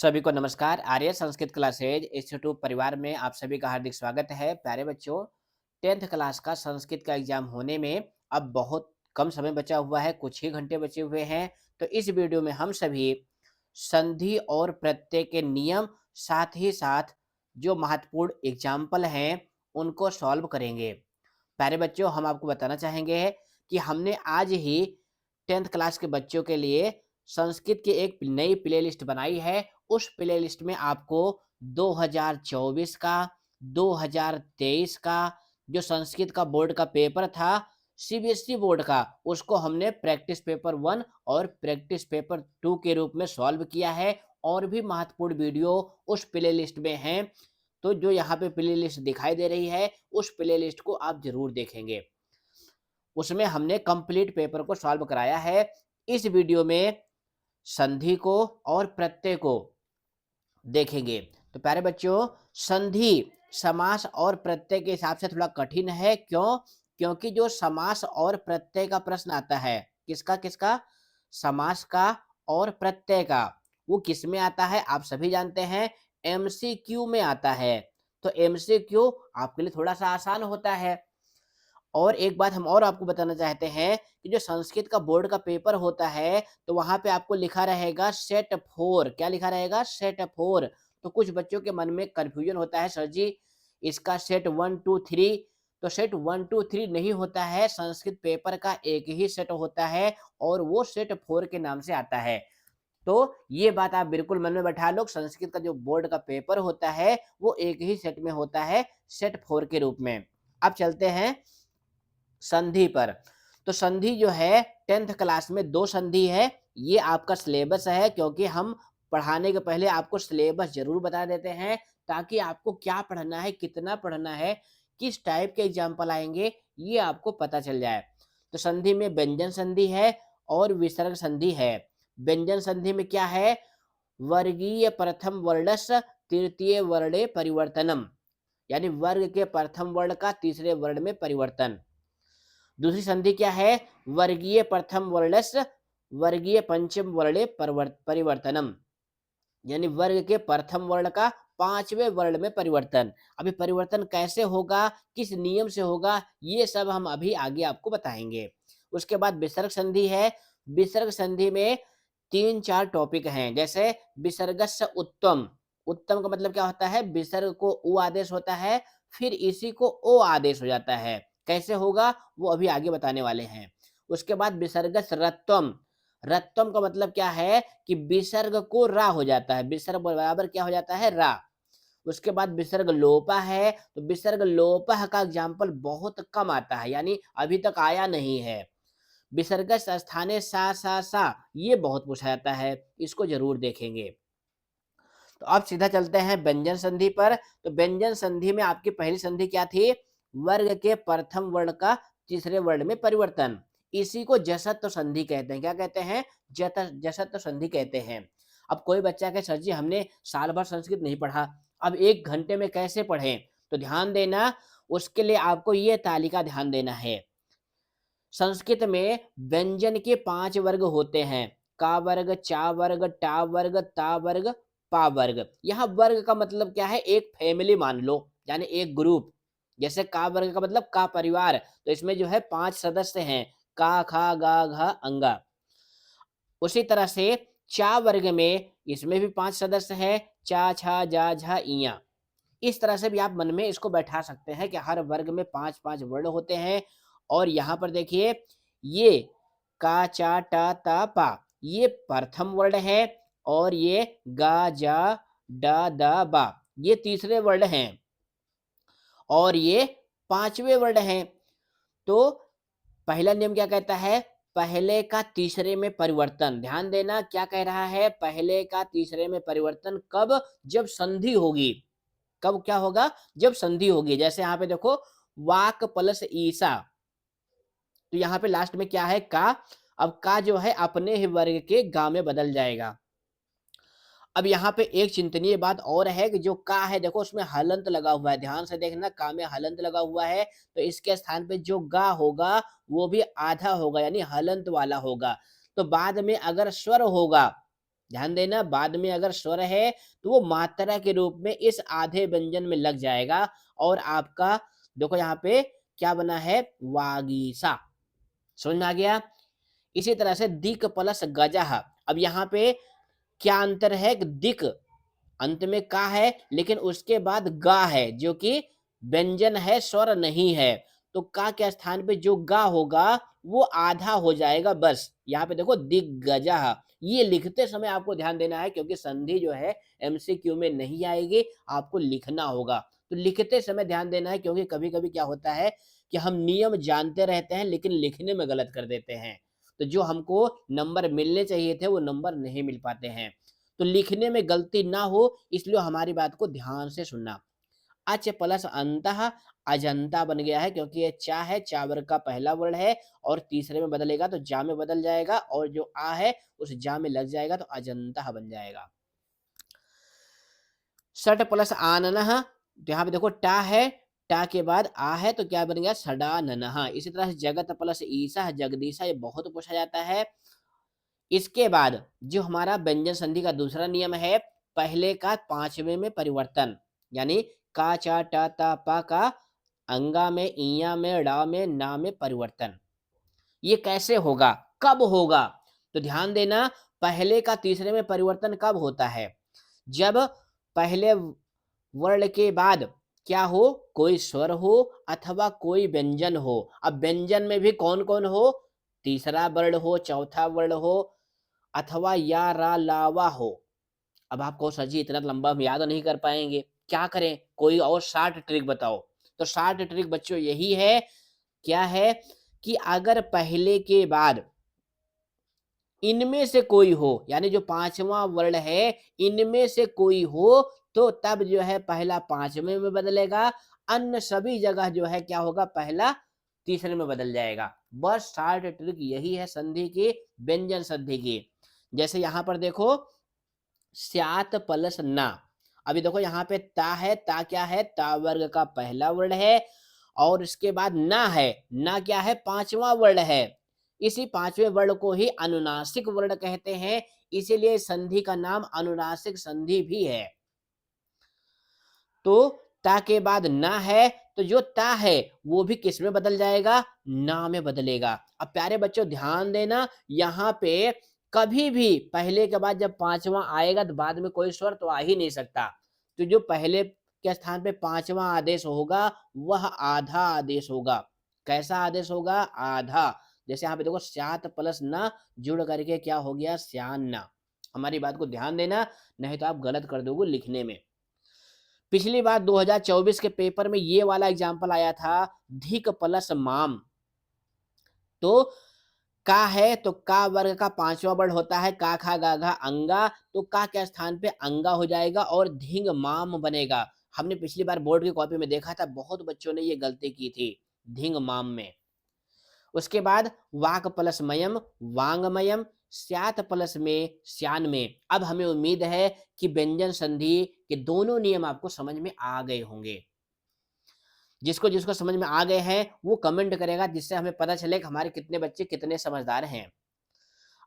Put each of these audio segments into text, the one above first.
सभी को नमस्कार। आर्य संस्कृत क्लासेज इंस्टीट्यूट परिवार में आप सभी का हार्दिक स्वागत है। प्यारे बच्चों, 10th क्लास का संस्कृत का एग्जाम होने में अब बहुत कम समय बचा हुआ है, कुछ ही घंटे बचे हुए हैं। तो इस वीडियो में हम सभी संधि और प्रत्यय के नियम, साथ ही साथ जो महत्वपूर्ण एग्जाम्पल हैं उनको सॉल्व करेंगे। प्यारे बच्चों, हम आपको बताना चाहेंगे कि हमने आज ही 10th क्लास के बच्चों के लिए संस्कृत की एक नई प्लेलिस्ट बनाई है। उस प्लेलिस्ट में आपको 2024 का, 2023 का जो संस्कृत का बोर्ड का पेपर था, सीबीएसई बोर्ड का, उसको हमने प्रैक्टिस पेपर 1 और प्रैक्टिस पेपर 2 के रूप में सॉल्व किया है। और भी महत्वपूर्ण वीडियो उस प्लेलिस्ट में हैं। तो जो यहाँ पे प्लेलिस्ट दिखाई दे रही है, उस प्लेलिस्ट को आप जरूर देखेंगे। उसमें हमने कंप्लीट पेपर को सॉल्व कराया है। इस वीडियो में संधि को और प्रत्यय को देखेंगे। तो प्यारे बच्चों, संधि समास और प्रत्यय के हिसाब से थोड़ा कठिन है। क्यों? क्योंकि जो समास और प्रत्यय का प्रश्न आता है, किसका किसका? समास का और प्रत्यय का। वो किस में आता है आप सभी जानते हैं, एमसीक्यू में आता है। तो एमसीक्यू आपके लिए थोड़ा सा आसान होता है। और एक बात हम और आपको बताना चाहते हैं कि जो संस्कृत का बोर्ड का पेपर होता है, तो वहाँ पे आपको लिखा रहेगा सेट 4। क्या लिखा रहेगा? सेट 4। तो कुछ बच्चों के मन में कन्फ्यूजन होता है, सर जी इसका सेट 1 2 3। तो सेट 1 2 3 नहीं होता है, संस्कृत पेपर का एक ही सेट होता है और वो सेट 4 के नाम से आता है। तो ये बात आप बिल्कुल मन में बैठा लो, संस्कृत का जो बोर्ड का पेपर होता है वो एक ही सेट में होता है, सेट 4 के रूप में। अब चलते हैं संधि पर। तो संधि जो है 10th क्लास में 2 संधि है। ये आपका सिलेबस है, क्योंकि हम पढ़ाने के पहले आपको सिलेबस ज़रूर बता देते हैं, ताकि आपको क्या पढ़ना है, कितना पढ़ना है, किस टाइप के एग्जाम्पल आएँगे, ये आपको पता चल जाए। तो संधि में व्यंजन संधि है और विसर्ग संधि है। व्यंजन संधि में क्या है? वर्गीय प्रथम वर्णस्य तृतीय वर्णे परिवर्तनम, यानी वर्ग के प्रथम वर्ण का तीसरे वर्ण में परिवर्तन। दूसरी संधि क्या है? वर्गीय प्रथम वर्णस्य वर्गीय पंचम वर्णे परिवर्तनम, यानी वर्ग के प्रथम वर्ण का पांचवें वर्ण में परिवर्तन। अभी परिवर्तन कैसे होगा, किस नियम से होगा, ये सब हम अभी आगे आपको बताएंगे। उसके बाद विसर्ग संधि है। विसर्ग संधि में 3-4 टॉपिक हैं। जैसे विसर्गस्य उत्तम। उत्तम का मतलब क्या होता है? विसर्ग को उ आदेश होता है, फिर इसी को ओ आदेश हो जाता है। कैसे होगा वो अभी आगे बताने वाले हैं। उसके बाद विसर्गस्य रत्वम। रत्वम का मतलब क्या है कि विसर्ग को रा हो जाता है, विसर्ग बराबर क्या हो जाता है? रा। उसके बाद विसर्ग लोपा है। तो विसर्ग लोपा का एग्जाम्पल बहुत कम आता है, यानी अभी तक आया नहीं है। विसर्ग स्थाने सा ये बहुत पूछा जाता है, इसको जरूर देखेंगे। तो अब सीधा चलते हैं व्यंजन संधि पर। तो व्यंजन संधि में आपकी पहली संधि क्या थी? वर्ग के प्रथम वर्ण का तीसरे वर्ण में परिवर्तन। इसी को जसत्व संधि कहते हैं। क्या कहते हैं? जसत्व संधि कहते हैं। अब कोई बच्चा कहे, सर जी हमने साल भर संस्कृत नहीं पढ़ा, अब 1 घंटे में कैसे पढ़ें? तो ध्यान देना, उसके लिए आपको ये तालिका ध्यान देना है। संस्कृत में व्यंजन के 5 वर्ग होते हैं। का वर्ग, चा वर्ग, टा वर्ग, ता वर्ग, पा वर्ग। यहाँ वर्ग का मतलब क्या है? एक फैमिली मान लो, यानी एक ग्रुप। जैसे का वर्ग का मतलब का परिवार, तो इसमें जो है 5 सदस्य हैं, का, खा, गा, घा, अंगा। उसी तरह से चा वर्ग में इसमें भी 5 सदस्य हैं, चा, छा, जा, झा, इया। इस तरह से भी आप मन में इसको बैठा सकते हैं कि हर वर्ग में 5-5 वर्ण होते हैं। और यहाँ पर देखिए, ये का, चा, टा, ता, पा, ये प्रथम वर्ण है। और ये गा, जा, डा, दा, बा, ये तीसरे वर्ण हैं। और ये पांचवें वर्ण हैं। तो पहला नियम क्या कहता है? पहले का तीसरे में परिवर्तन। ध्यान देना, क्या कह रहा है? पहले का तीसरे में परिवर्तन कब? जब संधि होगी। कब क्या होगा? जब संधि होगी। जैसे यहाँ पे देखो, वाक प्लस ईसा, तो यहाँ पे लास्ट में क्या है? का। अब का जो है अपने ही वर्ग के गा में बदल जाएगा। अब यहाँ पे एक चिंतनीय बात और है कि जो का है, देखो उसमें हलंत लगा हुआ है। ध्यान से देखना, का में हलंत लगा हुआ है, तो इसके स्थान पे जो गा होगा वो भी आधा होगा, यानी हलंत वाला होगा। तो बाद में अगर स्वर होगा, ध्यान देना, बाद में अगर स्वर है तो वो मात्रा के रूप में इस आधे व्यंजन में लग जाएगा और आपका देखो यहाँ पे क्या बना है, वागीसा। समझ में आ गया? इसी तरह से दिक् प्लस गजः। अब यहाँ पे क्या अंतर है कि दिक् अंत में का है लेकिन उसके बाद गा है जो कि व्यंजन है, स्वर नहीं है। तो का के स्थान पे जो गा होगा वो आधा हो जाएगा बस। यहाँ पे देखो दिग्गजः, ये लिखते समय आपको ध्यान देना है क्योंकि संधि जो है एमसीक्यू में नहीं आएगी, आपको लिखना होगा। तो लिखते समय ध्यान देना है क्योंकि कभी-कभी क्या होता है कि हम नियम जानते रहते हैं लेकिन लिखने में गलत कर देते हैं। तो जो हमको नंबर मिलने चाहिए थे वो नंबर नहीं मिल पाते हैं। तो लिखने में गलती ना हो इसलिए हमारी बात को ध्यान से सुनना। अच प्लस अंतः अजंता बन गया है क्योंकि ये चा है, चा वर्ग का पहला वर्ण है और तीसरे में बदलेगा तो जा में बदल जाएगा और जो आ है उस जा में लग जाएगा तो अजंता बन जाएगा। सट प्लस आननः, तो यहाँ पे देखो टा है, टा के बाद आ है तो क्या बन गया, सडाननः। इसी तरह से जगत प्लस ईसा जगदीशा, ये बहुत पूछा जाता है। इसके बाद जो हमारा व्यंजन संधि का दूसरा नियम है, पहले का पांचवें में परिवर्तन, यानी का चा टा ता पा का अंगा में, इया में, डा में, ना में परिवर्तन। ये कैसे होगा, कब होगा? तो ध्यान देना, पहले का तीसरे में परिवर्तन कब होता है? जब पहले वर्ण के बाद क्या हो, कोई स्वर हो अथवा कोई व्यंजन हो। अब व्यंजन में भी कौन कौन हो, तीसरा वर्ण हो, चौथा वर्ण हो अथवा या रा लावा हो। अब आप कहो सर जी इतना लंबा हम याद नहीं कर पाएंगे, क्या करें, कोई और शार्ट ट्रिक बताओ। तो शार्ट ट्रिक बच्चों यही है, क्या है कि अगर पहले के बाद इनमें से कोई हो, यानी जो पांचवा वर्ण है इनमें से कोई हो तो तब जो है पहला पांचवें में बदलेगा, अन्य सभी जगह जो है क्या होगा, पहला तीसरे में बदल जाएगा। बस शार्ट ट्रिक यही है संधि की, व्यंजन संधि की। जैसे यहां पर देखो स्यात प्लस ना, अभी देखो यहाँ पे ता है, ता क्या है, ता वर्ग का पहला वर्ण है और इसके बाद ना है, ना क्या है, पांचवा वर्ण है। इसी पांचवें वर्ण को ही अनुनासिक वर्ण कहते हैं, इसीलिए संधि का नाम अनुनासिक संधि भी है। तो ता के बाद ना है तो जो ता है वो भी किस में बदल जाएगा, ना में बदलेगा। अब प्यारे बच्चों ध्यान देना, यहाँ पे कभी भी पहले के बाद जब पांचवा आएगा तो बाद में कोई स्वर तो आ ही नहीं सकता। तो जो पहले के स्थान पे पांचवा आदेश होगा वह आधा आदेश होगा। कैसा आदेश होगा, आधा। जैसे यहाँ पे देखो स्यात प्लस ना जुड़ करके क्या हो गया, स्यान्ना। हमारी बात को ध्यान देना, नहीं तो आप गलत कर दोगे लिखने में। पिछली बार 2024 के पेपर में ये वाला एग्जाम्पल आया था, धिक प्लस माम। तो का है तो का वर्ग का पांचवा वर्ण होता है, का खा गा घा अंगा, तो का के स्थान पे अंगा हो जाएगा और धिंग माम बनेगा। हमने पिछली बार बोर्ड की कॉपी में देखा था, बहुत बच्चों ने ये गलती की थी धिंग माम में। उसके बाद वाक प्लस मयम वांगमयम, स्यात प्लस में श्यान में। अब हमें उम्मीद है कि व्यंजन संधि के दोनों नियम आपको समझ में आ गए होंगे। जिसको जिसको समझ में आ गए हैं वो कमेंट करेगा, जिससे हमें पता चले कि हमारे कितने बच्चे कितने समझदार हैं।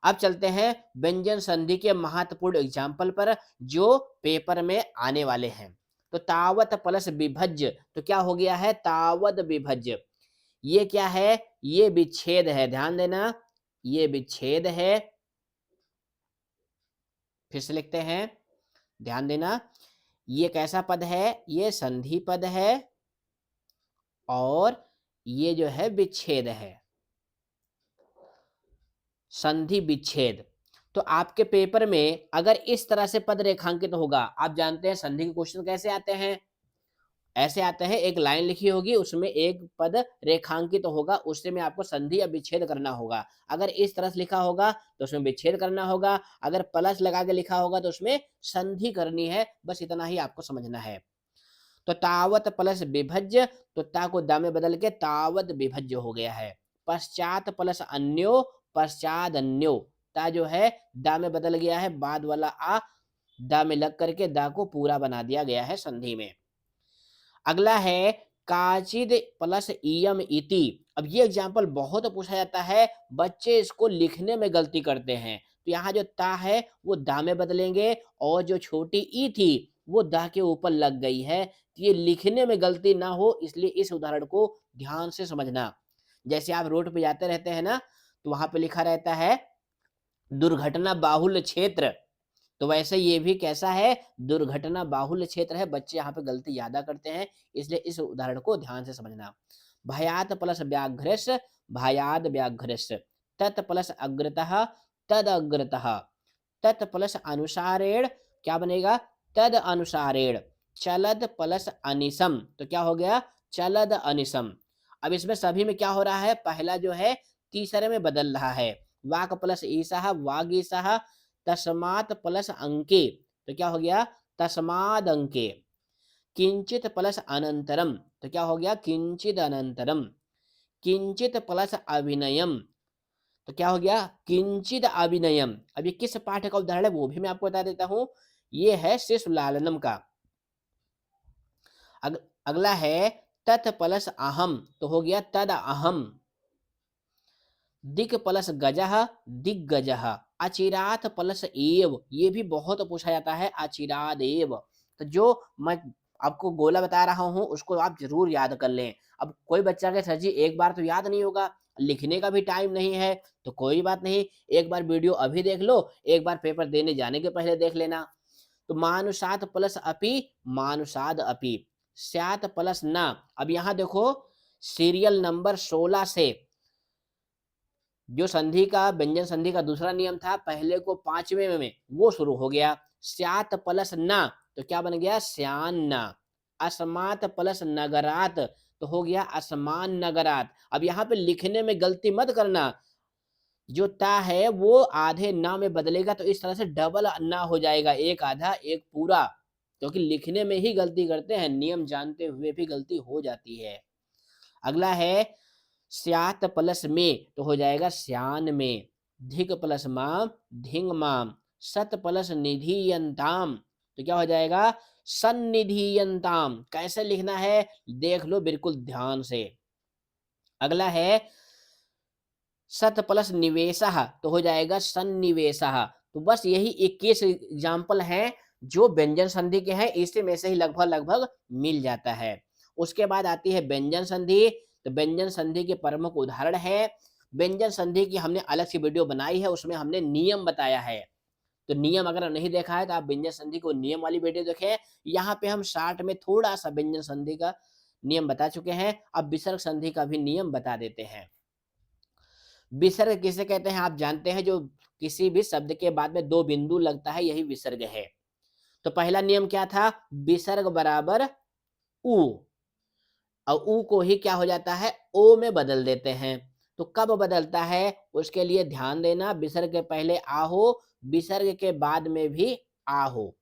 अब चलते हैं व्यंजन संधि के महत्वपूर्ण एग्जाम्पल पर जो पेपर में आने वाले हैं। तो तावत प्लस विभज्य, तो क्या हो गया है, तावत विभज्य। ये क्या है, ये विच्छेद है, ध्यान देना ये विच्छेद है। फिर से लिखते हैं, ध्यान देना, ये कैसा पद है, ये संधि पद है और ये जो है विच्छेद है, संधि विच्छेद। तो आपके पेपर में अगर इस तरह से पद रेखांकित होगा, आप जानते हैं संधि के क्वेश्चन कैसे आते हैं, ऐसे आते हैं, एक लाइन लिखी होगी उसमें एक पद रेखांकित होगा, उससे में आपको संधि या विच्छेद करना होगा। अगर इस तरह से लिखा होगा तो उसमें विच्छेद करना होगा, अगर प्लस लगा के लिखा होगा तो उसमें संधि करनी है। बस इतना ही आपको समझना है। तो तावत प्लस विभज्य, तो ता को दा में बदल के तावत विभज्य हो गया है। पश्चात प्लस अन्यो, पश्चात अन्यो, ता जो है दा में बदल गया है, बाद वाला आ दा में लग करके दा को पूरा बना दिया गया है संधि में। अगला है काचिद प्लस इयम इति। अब ये एग्जाम्पल बहुत पूछा जाता है, बच्चे इसको लिखने में गलती करते हैं। तो यहाँ जो ता है वो दा में बदलेंगे और जो छोटी ई थी वो दा के ऊपर लग गई है। तो ये लिखने में गलती ना हो इसलिए इस उदाहरण को ध्यान से समझना। जैसे आप रोड पे जाते रहते हैं ना, तो वहाँ पे लिखा रहता है दुर्घटना बाहुल्य क्षेत्र। तो वैसे ये भी कैसा है? दुर्घटना बाहुल्य क्षेत्र है। बच्चे यहाँ पे गलती ज़्यादा करते हैं, इसलिए इस उदाहरण को ध्यान से समझना। भयात् प्लस व्याघ्रस्, भयाद् व्याघ्रस्। तत् प्लस अग्रतः, तदग्रतः। तत् प्लस अनुसारेण क्या बनेगा? तद अनुसारेण। चलद प्लस अनिशम, तो क्या हो गया? चलद अनिशम। अब इसमें सभी में क्या हो रहा है? पहला जो है तीसरे में बदल रहा है। वाक् प्लस ईशः, वागीशः। तस्मात् प्लस अंके, तो क्या हो गया? तस्माद् अंके। किंचित प्लस अनंतरम, तो क्या हो गया? किंचिद अनंतरम। किंचित प्लस अभिनयम, तो क्या हो गया? किंचिद अभिनयम। अब ये किस पाठ का उदाहरण है वो भी मैं आपको बता देता हूं। ये है शिशु लालनम का। अगला है तत् प्लस अहम, तो हो गया तद अहम। दिक् प्लस गजः, दिग्गजः। अचिरात प्लस एव, ये भी बहुत पूछा जाता है, अचिरादेव। तो जो मैं आपको गोला बता रहा हूं उसको आप जरूर याद कर लें। अब कोई बच्चा के सर जी एक बार तो याद नहीं होगा, लिखने का भी टाइम नहीं है, तो कोई बात नहीं, एक बार वीडियो अभी देख लो, एक बार पेपर देने जाने के पहले देख लेना। तो मानुषात प्लस अपि, मानुषाद अपि। स्यात प्लस ना। अब यहां देखो सीरियल नंबर 16 से जो संधि का व्यंजन संधि का दूसरा नियम था, पहले को 5वें में वो शुरू हो गया। स्यात प्लस ना, तो क्या बन गया? स्यान्ना। अस्मात प्लस नगरात, तो हो गया असमान नगरात। अब यहाँ पे लिखने में गलती मत करना, जो ता है वो आधे ना में बदलेगा, तो इस तरह से डबल ना हो जाएगा, एक आधा एक पूरा। क्योंकि लिखने में ही गलती करते हैं, नियम जानते हुए भी गलती हो जाती है। अगला है स्यात प्लस में, तो हो जाएगा स्यान में। धिक प्लस माम, धिंग माम। सत प्लस निधियंताम, तो क्या हो जाएगा? सन्निधियंताम। कैसे लिखना है देख लो बिल्कुल ध्यान से। अगला है सत प्लस निवेशः, तो हो जाएगा सन्निवेशः। तो बस यही 21 एग्जाम्पल हैं जो व्यंजन संधि के हैं, इसी में से ही लगभग लगभग मिल जाता है। उसके बाद आती है व्यंजन संधि। तो व्यंजन संधि के प्रमुख उदाहरण है। व्यंजन संधि की हमने अलग से वीडियो बनाई है, उसमें हमने नियम बताया है। तो नियम अगर नहीं देखा है तो आप व्यंजन संधि को नियम वाली वीडियो देखें। यहाँ पे हम शार्ट में थोड़ा सा व्यंजन संधि का नियम बता चुके हैं, अब विसर्ग संधि का भी नियम बता देते हैं। विसर्ग किसे कहते हैं आप जानते हैं? जो किसी भी शब्द के बाद में दो बिंदु लगता है, यही विसर्ग है। तो पहला नियम क्या था? विसर्ग बराबर उ, और उ को ही क्या हो जाता है? ओ में बदल देते हैं। तो कब बदलता है उसके लिए ध्यान देना। विसर्ग के पहले आ हो, विसर्ग के बाद में भी आ हो।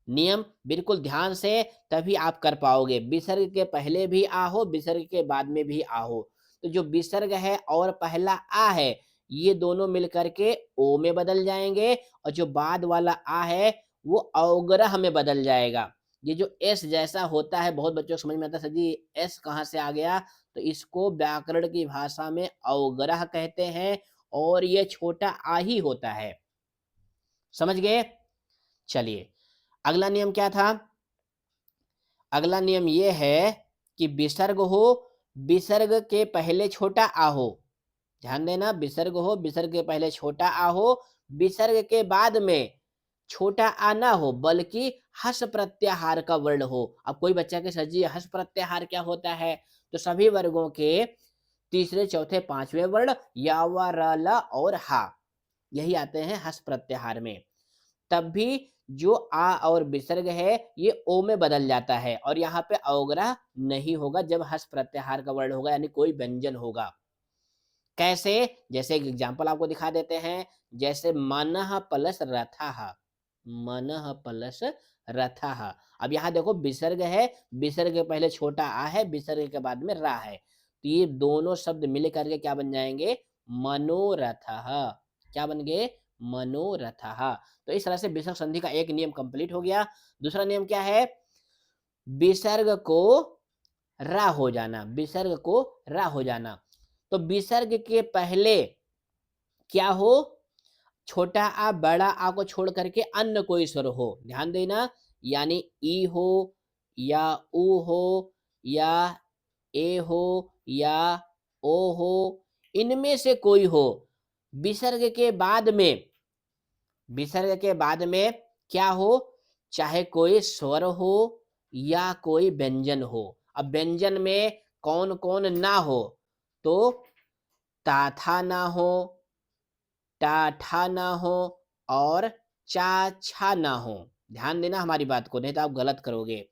नियम बिल्कुल ध्यान से, तभी आप कर पाओगे। विसर्ग के पहले भी आ हो, विसर्ग के बाद में भी आ हो। तो जो विसर्ग है और पहला आ है, ये दोनों मिलकर के ओ में बदल जाएंगे, और जो बाद वाला आ है वो अवग्रह में बदल जाएगा। ये जो एस जैसा होता है, बहुत बच्चों को समझ में आता है सर जी एस कहाँ से आ गया, तो इसको व्याकरण की भाषा में अवग्रह कहते हैं, और ये छोटा आ ही होता है। समझ गए? चलिए अगला नियम क्या था? अगला नियम ये है कि विसर्ग हो, विसर्ग के पहले छोटा आ हो। ध्यान देना, विसर्ग हो, विसर्ग के पहले छोटा आ हो, विसर्ग के बाद में छोटा आ ना हो, बल्कि हस प्रत्याहार का वर्ण हो। अब कोई बच्चा के सर जी हस प्रत्याहार क्या होता है? तो सभी वर्गों के तीसरे चौथे पांचवें वर्ण या, व, र, ल और हा, यही आते हैं हस प्रत्याहार में। तब भी जो आ और विसर्ग है ये ओ में बदल जाता है, और यहाँ पे अवग्रह नहीं होगा जब हस प्रत्याहार का वर्ण होगा, यानी कोई व्यंजन होगा। कैसे? जैसे एक एग्जाम्पल आपको दिखा देते हैं। जैसे मनः प्लस रथः, मनः प्लस रथः। अब यहाँ देखो विसर्ग है, विसर्ग के पहले छोटा आ है, विसर्ग के बाद में रा है, तो ये दोनों शब्द मिल करके क्या बन जाएंगे? मनोरथः। क्या बन गए? मनोरथः। तो इस तरह से विसर्ग संधि का एक नियम कंप्लीट हो गया। दूसरा नियम क्या है? विसर्ग को रा हो जाना, विसर्ग को रा हो जाना। तो विसर्ग के पहले क्या हो? छोटा आ बड़ा आ को छोड़ करके अन्य कोई स्वर हो, ध्यान देना, यानी ई हो या ऊ हो या ए हो या ओ हो, इनमें से कोई हो, विसर्ग के बाद में, विसर्ग के बाद में क्या हो, चाहे कोई स्वर हो या कोई व्यंजन हो। अब व्यंजन में कौन कौन ना हो, तो ता था ना हो, टा ठा ना हो और चा छा ना हो। ध्यान देना हमारी बात को, नहीं तो आप गलत करोगे।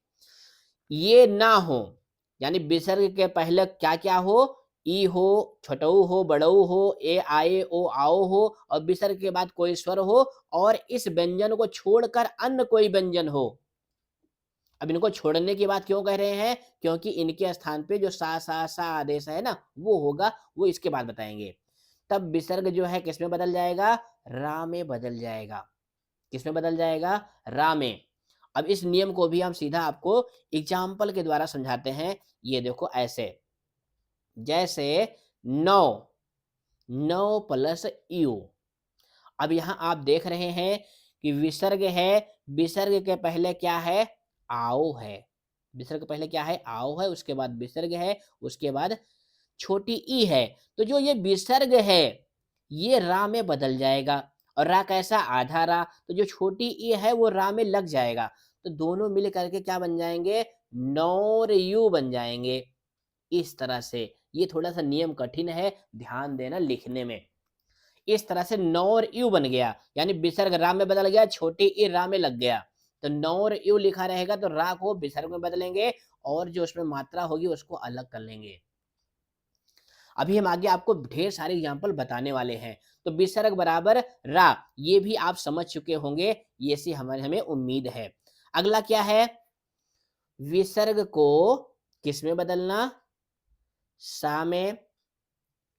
ये ना हो, यानी विसर्ग के पहले क्या क्या हो, ई हो, छोटऊ हो, बड़ऊ हो, ए आए ओ आओ हो, और विसर्ग के बाद कोई स्वर हो और इस व्यंजन को छोड़कर अन्य कोई व्यंजन हो। अब इनको छोड़ने की बात क्यों कह रहे हैं, क्योंकि इनके स्थान पे जो सा आदेश है ना वो होगा, वो इसके बाद बताएंगे। तब विसर्ग जो है किसमें बदल जाएगा, रा में बदल जाएगा। किसमें बदल जाएगा, रा में। अब इस नियम को भी हम सीधा आपको एग्जाम्पल के द्वारा समझाते हैं। ये देखो ऐसे, जैसे नौ, नौ प्लस यू। अब यहाँ आप देख रहे हैं कि विसर्ग है, विसर्ग के पहले क्या है, आओ है। विसर्ग के पहले क्या है, आओ है, उसके बाद विसर्ग है, उसके बाद छोटी ई है। तो जो ये विसर्ग है ये रा में बदल जाएगा, और रा कैसा, आधा रा। तो जो छोटी ई है वो रा में लग जाएगा, तो दोनों मिल करके क्या बन जाएंगे, नौर यू बन जाएंगे। इस तरह से, ये थोड़ा सा नियम कठिन है, ध्यान देना लिखने में। इस तरह से नौर यू बन गया, यानी विसर्ग रा में बदल गया, छोटी ई रा में लग गया। तो नौर यू लिखा रहेगा, तो रा को विसर्ग में बदलेंगे और जो उसमें मात्रा होगी उसको अलग कर लेंगे। अभी हम आगे आपको ढेर सारे एग्जाम्पल बताने वाले हैं। तो विसर्ग बराबर रा, ये भी आप समझ चुके होंगे, ये सी हमें हमें उम्मीद है। अगला क्या है, विसर्ग को किस में बदलना, सा में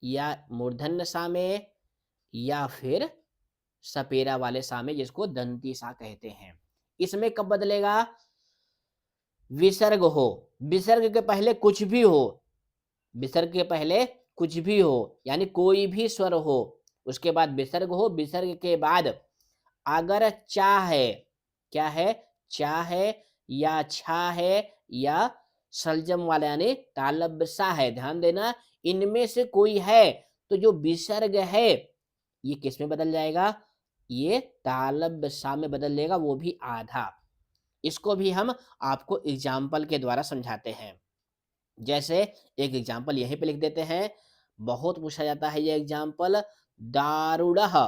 या मूर्धन्य सा में या फिर सपेरा वाले सा में, जिसको दंती सा कहते हैं। इसमें कब बदलेगा, विसर्ग हो, विसर्ग के पहले कुछ भी हो, विसर्ग के पहले कुछ भी हो, यानी कोई भी स्वर हो, उसके बाद विसर्ग हो, विसर्ग के बाद अगर चा है, क्या है, चा है या छा है या सलजम वाला यानी तालब सा है, ध्यान देना, इनमें से कोई है, तो जो विसर्ग है ये किस में बदल जाएगा, ये तालब सा में बदल लेगा, वो भी आधा। इसको भी हम आपको एग्जाम्पल के द्वारा समझाते हैं। जैसे एक एग्जाम्पल यहीं पे लिख देते हैं, बहुत पूछा जाता है ये एग्जाम्पल, दारुड़ह,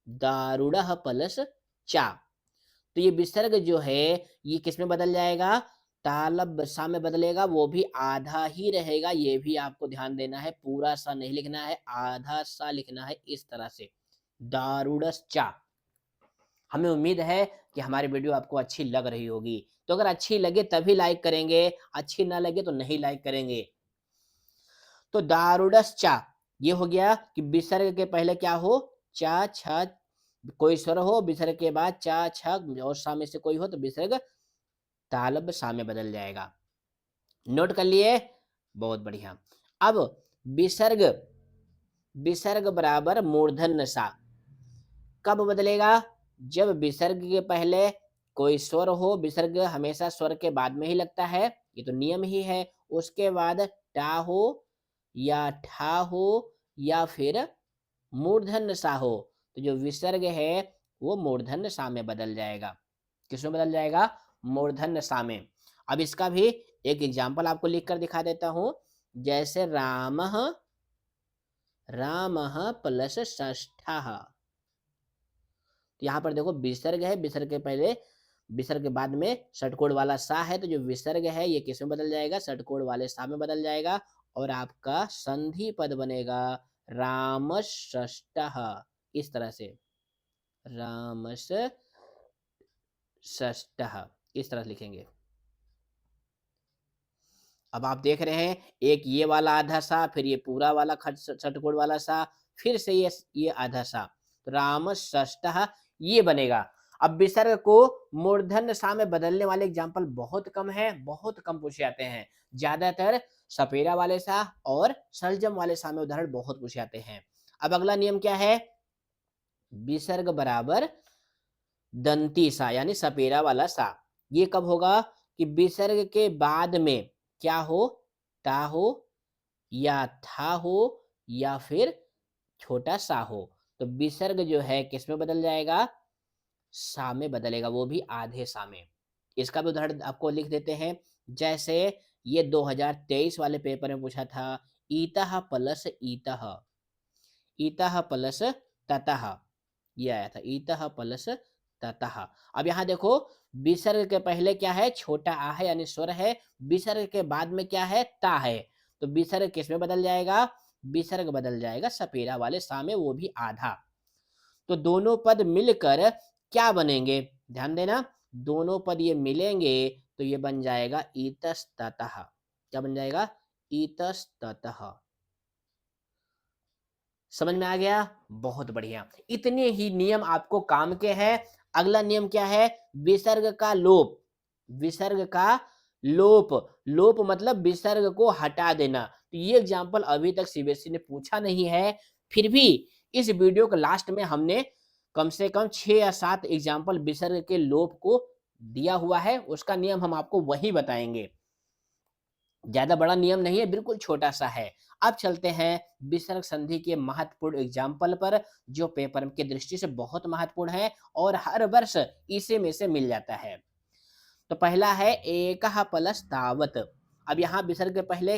दारुड़ह प्लस चा। तो ये विसर्ग जो है ये किस में बदल जाएगा, तालब सा में बदलेगा, वो भी आधा ही रहेगा। ये भी आपको ध्यान देना है, पूरा सा नहीं लिखना है, आधा सा लिखना है, इस तरह से दारुड़स चा। हमें उम्मीद है कि हमारी वीडियो आपको अच्छी लग रही होगी। तो अगर अच्छी लगे तभी लाइक करेंगे, अच्छी ना लगे तो नहीं लाइक करेंगे। तो दारुडस चा, ये हो गया कि विसर्ग के पहले क्या हो, चा छ, कोई स्वर हो, विसर्ग के बाद चा छ और सा में से कोई हो, तो विसर्ग तालब सा में बदल जाएगा। नोट कर लिए, बहुत बढ़िया। अब विसर्ग, विसर्ग बराबर मूर्धन्य सा कब बदलेगा, जब विसर्ग के पहले कोई स्वर हो, विसर्ग हमेशा स्वर के बाद में ही लगता है, ये तो नियम ही है। उसके बाद टा हो या ठा हो या फिर मूर्धन्य सा हो, तो जो विसर्ग है वो मूर्धन्य सा में बदल जाएगा। किसमें बदल जाएगा, मूर्धन्य सा में। अब इसका भी एक एग्जाम्पल आपको लिख कर दिखा देता हूं, जैसे रामः, रामः प्लस षष्ठः। यहाँ पर देखो विसर्ग है, विसर्ग के पहले, विसर्ग के बाद में षटकोण वाला सा है, तो जो विसर्ग है ये किस में बदल जाएगा, षटकोण वाले सा में बदल जाएगा, और आपका संधि पद बनेगा रामषष्ठः। इस तरह से रामषष्ठः, इस तरह लिखेंगे। अब आप देख रहे हैं, एक ये वाला आधा सा, फिर ये पूरा वाला षटकोण वाला सा, फिर से ये आधा सा, तो रामषष्ठः ये बनेगा। अब विसर्ग को मूर्धन्य सा में बदलने वाले एग्जाम्पल बहुत कम है, बहुत कम पूछे जाते हैं। ज्यादातर सपेरा वाले सा और सलजम वाले सा में उदाहरण बहुत पूछे जाते हैं। अब अगला नियम क्या है, विसर्ग बराबर दंती सा यानी सपेरा वाला सा। ये कब होगा कि विसर्ग के बाद में क्या हो, ता हो या था हो या फिर छोटा सा हो। तो विसर्ग जो है किसमें बदल जाएगा, सा में बदलेगा, वो भी आधे सा में। इसका भी उदाहरण आपको लिख देते हैं। जैसे ये 2023 वाले पेपर में पूछा था, ईतः प्लस ईतः, ईतः प्लस ततः, ये आया था ईतः प्लस ततः। अब यहाँ देखो विसर्ग के पहले क्या है, छोटा आ है यानी स्वर है, विसर्ग के बाद में क्या है, ता है। तो विसर्ग किस में बदल जाएगा, विसर्ग बदल जाएगा सपेरा वाले सा में, वो भी आधा। तो दोनों पद मिलकर क्या बनेंगे, ध्यान देना, दोनों पद ये मिलेंगे तो ये बन जाएगा इतस्ततः। क्या बन जाएगा, इतस्ततः। समझ में आ गया, बहुत बढ़िया। इतने ही नियम आपको काम के हैं। अगला नियम क्या है, विसर्ग का लोप। विसर्ग का लोप, लोप मतलब विसर्ग को हटा देना। तो ये एग्जाम्पल अभी तक सीबीएसई ने पूछा नहीं है, फिर भी इस वीडियो के लास्ट में हमने कम से कम 6 या 7 एग्जाम्पल विसर्ग के लोप को दिया हुआ है। उसका नियम हम आपको वही बताएंगे। ज्यादा बड़ा नियम नहीं है, बिल्कुल छोटा सा है। अब चलते हैं विसर्ग संधि के महत्वपूर्ण एग्जाम्पल पर, जो पेपर की दृष्टि से बहुत महत्वपूर्ण है और हर वर्ष इसी में से मिल जाता है। तो पहला है एकः प्लस तावत। अब यहाँ विसर्ग के पहले,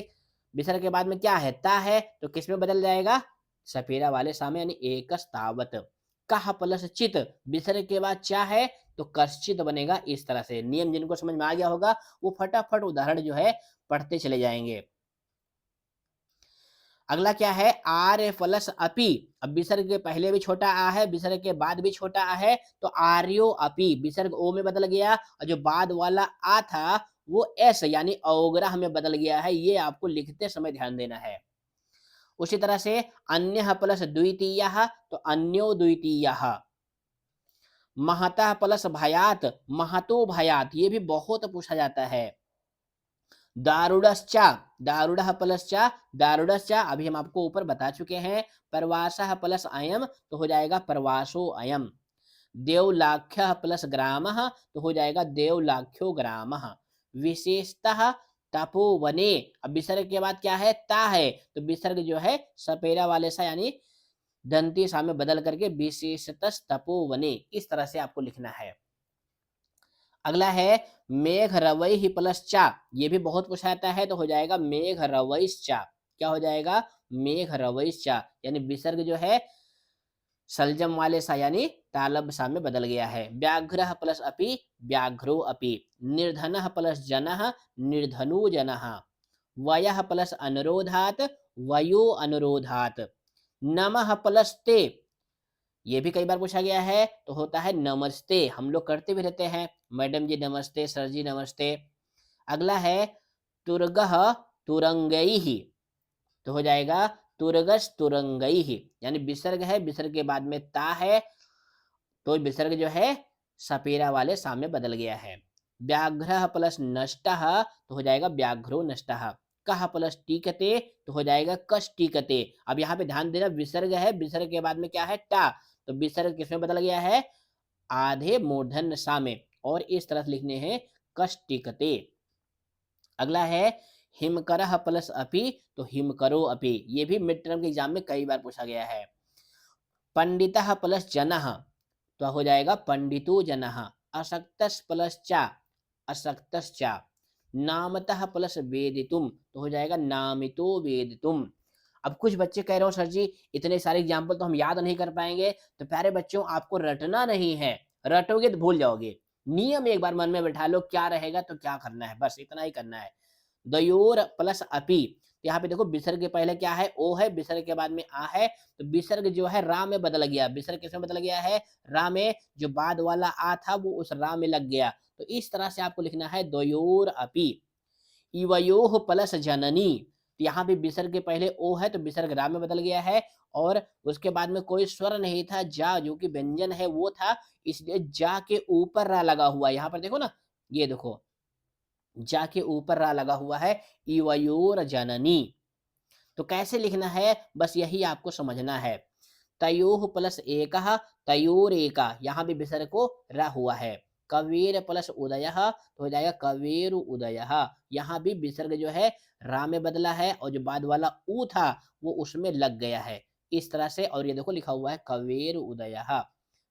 विसर्ग के बाद में क्या है, ता है, तो किस में बदल जाएगा, सपेरा वाले सामने यानी एकस तावत। कह प्लस चित, विसर्ग के बाद चा है तो कश्चित बनेगा। इस तरह से नियम जिनको समझ में आ गया होगा वो फटाफट उदाहरण जो है पढ़ते चले जाएंगे। अगला क्या है, आर प्लस अपी। अब विसर्ग के पहले भी छोटा आ है, विसर्ग के बाद भी छोटा आ है, तो आर्यो अपी, विसर्ग ओ में बदल गया और जो बाद वाला आ था वो एस यानी अवग्रह में बदल गया है। ये आपको लिखते समय ध्यान देना है। उसी तरह से अन्य प्लस द्वितीय, तो अन्यो द्वितीय। महतः प्लस भयात, महतो भयात, ये भी बहुत पूछा जाता है। दारुडश्चा, दारुडः प्लस चा, दारुडश्चा, अभी हम आपको ऊपर बता चुके हैं। प्रवासः प्लस अयम तो हो जाएगा प्रवासो अयम। देवलाख्य प्लस ग्रामः तो हो जाएगा देवलाख्यो ग्रामः। विशेषतः तपोवने, अब विसर्ग के बाद क्या है, ता है, तो विसर्ग जो है सपेरा वाले सा यानी दंती सा में बदल करके विशेषतः तपोवने, इस तरह से आपको लिखना है। अगला है मेघ रवई ही प्लस चा, ये भी बहुत पूछा जाता है, तो हो जाएगा मेघ रवैश्चा। क्या हो जाएगा, मेघ रवैश्चा, यानी विसर्ग जो है सलजम वाले सा यानी तालब सा में बदल गया है। व्याघ्र प्लस अपि, व्याघ्रो अपि। निर्धन प्लस जन, निर्धनु जन। वय प्लस अनुरोधात, वयो अनुरोधात। नमः प्लस ते, ये भी कई बार पूछा गया है, तो होता है नमस्ते। हम लोग करते भी रहते हैं, मैडम जी नमस्ते, सर जी नमस्ते। अगला है तुर्गः तुरंगैहि, तो हो जाएगा तुर्गस तुरंगैहि, यानी विसर्ग है, विसर्ग के बाद में ता है, तो विसर्ग जो है सपेरा वाले सामने बदल गया है। व्याघ्र प्लस नष्टः तो हो जाएगा व्याघ्रो नष्टः। कह प्लस टीकते तो हो जाएगा कश टीकते। अब यहाँ पे ध्यान देना, विसर्ग है, विसर्ग के बाद में क्या है, टा, तो विसर्ग किसमें बदल गया है, आधे मूर्धन्य सा में, और इस तरह से लिखने हैं कश टीकते। अगला है हिमकरः प्लस अपि, तो हिमकरो अपि, ये भी मिड टर्म के एग्जाम में कई बार पूछा गया है। पंडितः प्लस जनः तो हो जाएगा पंडितो जनः। अशक्तस् प्लस चा, अशक्तश्चा। नामतः प्लस वेदितुम तो हो जाएगा नामितो वेदितुम। अब कुछ बच्चे कह रहे हो सर जी इतने सारे एग्जाम्पल तो हम याद नहीं कर पाएंगे, तो प्यारे बच्चों आपको रटना नहीं है, रटोगे तो भूल जाओगे। नियम एक बार मन में बैठा लो, क्या रहेगा तो क्या करना है, बस इतना ही करना है। दयोर प्लस अपि, यहाँ पे देखो विसर्ग के पहले क्या है, ओ है, विसर्ग के बाद में आ है, तो विसर्ग जो है रा में बदल गया। विसर्ग किसमें बदल गया है, रा में, जो बाद वाला आ था वो उस रा में लग गया। तो इस तरह से आपको लिखना है दयोर अपि। इवयोह प्लस जननी, तो यहाँ पे विसर्ग के पहले ओ है तो विसर्ग रा में बदल गया है, और उसके बाद में कोई स्वर नहीं था, जा जो कि व्यंजन है वो था, इसलिए जा के ऊपर रा लगा हुआ है। यहाँ पर देखो ना, ये देखो जा के ऊपर रा लगा हुआ है, इवयोर जननी। तो कैसे लिखना है, बस यही आपको समझना है। तयोः प्लस एकः, तयोरेका, यहाँ भी विसर्ग को र हुआ है। कवेर प्लस उदयः तो हो जाएगा कवेरु उदयः, यहाँ भी विसर्ग जो है रा में बदला है और जो बाद वाला ऊ था वो उसमें लग गया है। इस तरह से, और ये देखो लिखा हुआ है कवेरु उदयः।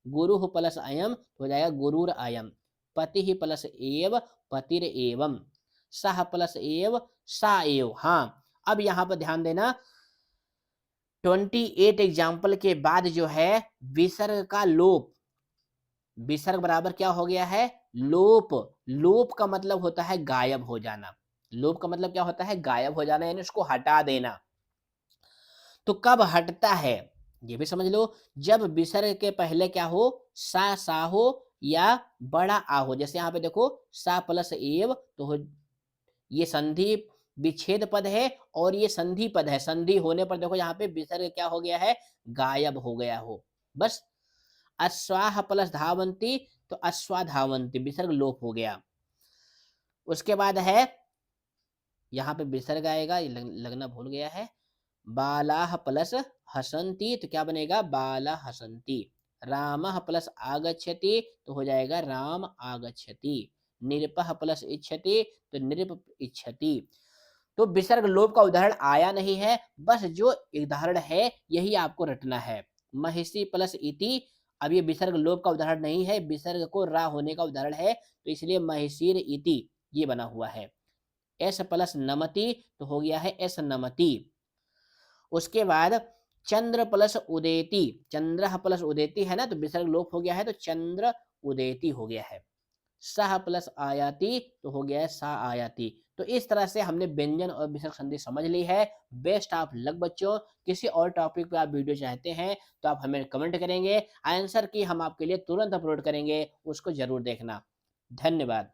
गुरुः प्लस अयम तो हो जाएगा गुरुर अयम। पतिः प्लस एव, पतिर एवम। सः प्लस एव, सा एव। हाँ, अब यहाँ पर ध्यान देना, 28 एग्जाम्पल के बाद जो है विसर्ग का लोप, विसर्ग बराबर क्या हो गया है? लोप। लोप का मतलब होता है गायब हो जाना। लोप का मतलब क्या होता है? गायब हो जाना, यानी उसको हटा देना। तो कब हटता है ये भी समझ लो, जब विसर्ग के पहले क्या हो? सा हो या बड़ा आ हो। जैसे यहाँ पे देखो सा प्लस एव तो हो, ये संधि विच्छेद पद है और ये संधि पद है। संधि होने पर देखो यहाँ पे विसर्ग क्या हो गया है? गायब हो गया हो। बस। अश्वाह प्लस धावंती तो अश्वा धावंती, विसर्ग लोप हो गया। उसके बाद है, यहाँ पे विसर्ग आएगा, ये लगना भूल गया है। बालाह प्लस हसंती तो क्या बनेगा? बाला हसंती। रामः प्लस आगच्छति तो हो जाएगा राम आगच्छति। निरपः प्लस इच्छति तो निरप इच्छति। तो विसर्ग लोप का उदाहरण आया नहीं है, बस जो उदाहरण है यही आपको रटना है। महिषी प्लस इति, अब ये विसर्ग लोप का उदाहरण नहीं है, विसर्ग को रा होने का उदाहरण है, तो इसलिए महिषीर इति ये बना हुआ है। एस प्लस नमति तो हो गया है एस नमति। उसके बाद चंद्र प्लस उदेति, चंद्र प्लस उदेति है ना, तो विसर्ग लोप हो गया है, तो चंद्र उदेति हो गया है। सह प्लस आयाति तो हो गया है सा आयाति। तो इस तरह से हमने व्यंजन और विसर्ग संधि समझ ली है। बेस्ट ऑफ लक बच्चों। किसी और टॉपिक पे आप वीडियो चाहते हैं तो आप हमें कमेंट करेंगे, आंसर की हम आपके लिए तुरंत अपलोड करेंगे, उसको जरूर देखना। धन्यवाद।